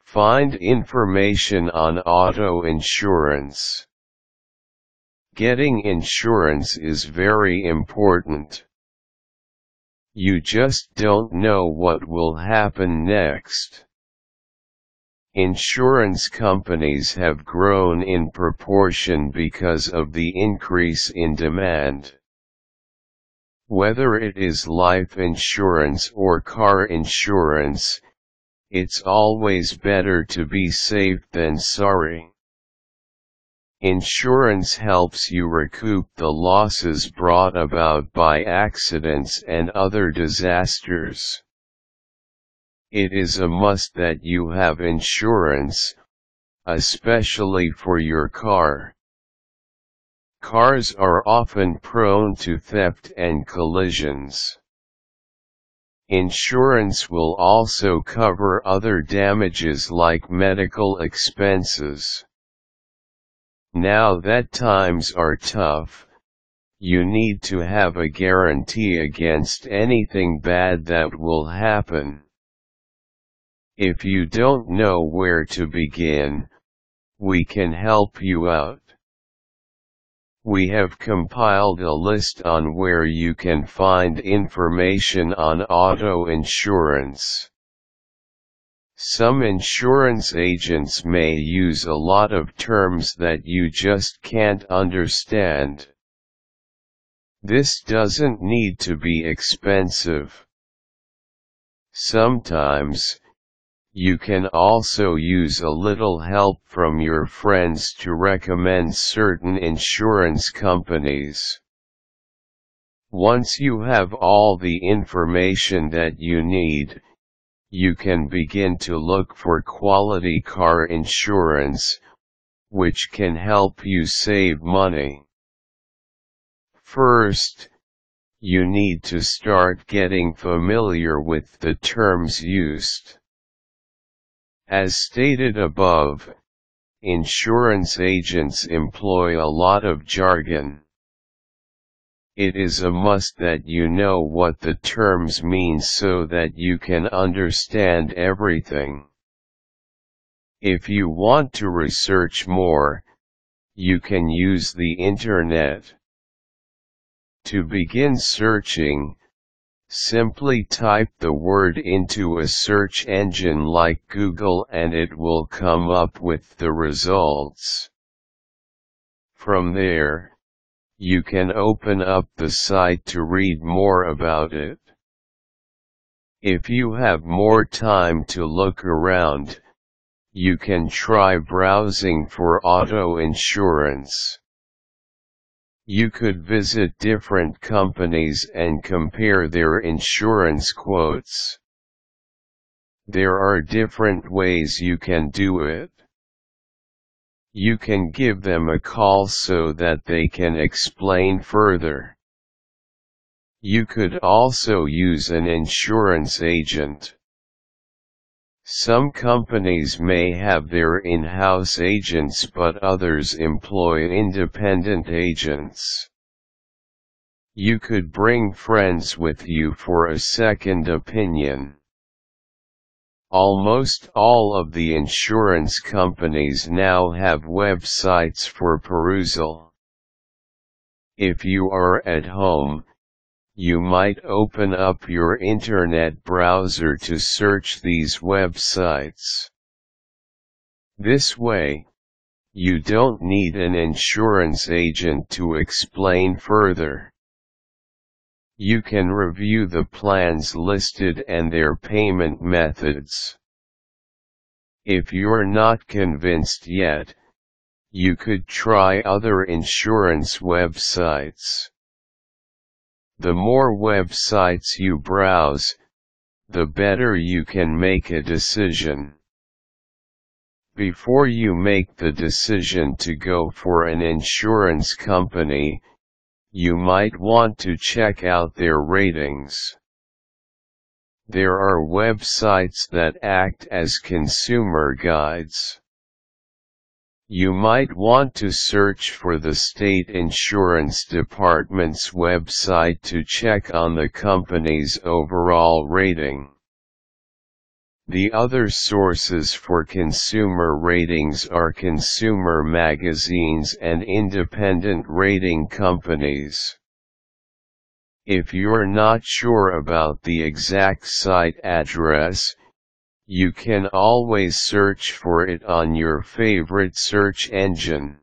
Find information on auto insurance. Getting insurance is very important. You just don't know what will happen next. Insurance companies have grown in proportion because of the increase in demand. Whether it is life insurance or car insurance, it's always better to be safe than sorry. Insurance helps you recoup the losses brought about by accidents and other disasters. It is a must that you have insurance, especially for your car. Cars are often prone to theft and collisions. Insurance will also cover other damages like medical expenses. Now that times are tough, you need to have a guarantee against anything bad that will happen. If you don't know where to begin, we can help you out. We have compiled a list on where you can find information on auto insurance. Some insurance agents may use a lot of terms that you just can't understand. This doesn't need to be expensive. Sometimes, you can also use a little help from your friends to recommend certain insurance companies. Once you have all the information that you need, you can begin to look for quality car insurance, which can help you save money. First, you need to start getting familiar with the terms used. As stated above, insurance agents employ a lot of jargon. It is a must that you know what the terms mean so that you can understand everything. If you want to research more, you can use the internet. To begin searching, simply type the word into a search engine like Google and it will come up with the results. From there, you can open up the site to read more about it. If you have more time to look around, you can try browsing for auto insurance. You could visit different companies and compare their insurance quotes. There are different ways you can do it. You can give them a call so that they can explain further. You could also use an insurance agent. Some companies may have their in-house agents but others employ independent agents. You could bring friends with you for a second opinion. Almost all of the insurance companies now have websites for perusal. If you are at home, you might open up your internet browser to search these websites. This way, you don't need an insurance agent to explain further. You can review the plans listed and their payment methods. If you're not convinced yet, you could try other insurance websites. The more websites you browse, the better you can make a decision. Before you make the decision to go for an insurance company, you might want to check out their ratings. There are websites that act as consumer guides. You might want to search for the state insurance department's website to check on the company's overall rating. The other sources for consumer ratings are consumer magazines and independent rating companies. If you're not sure about the exact site address, you can always search for it on your favorite search engine.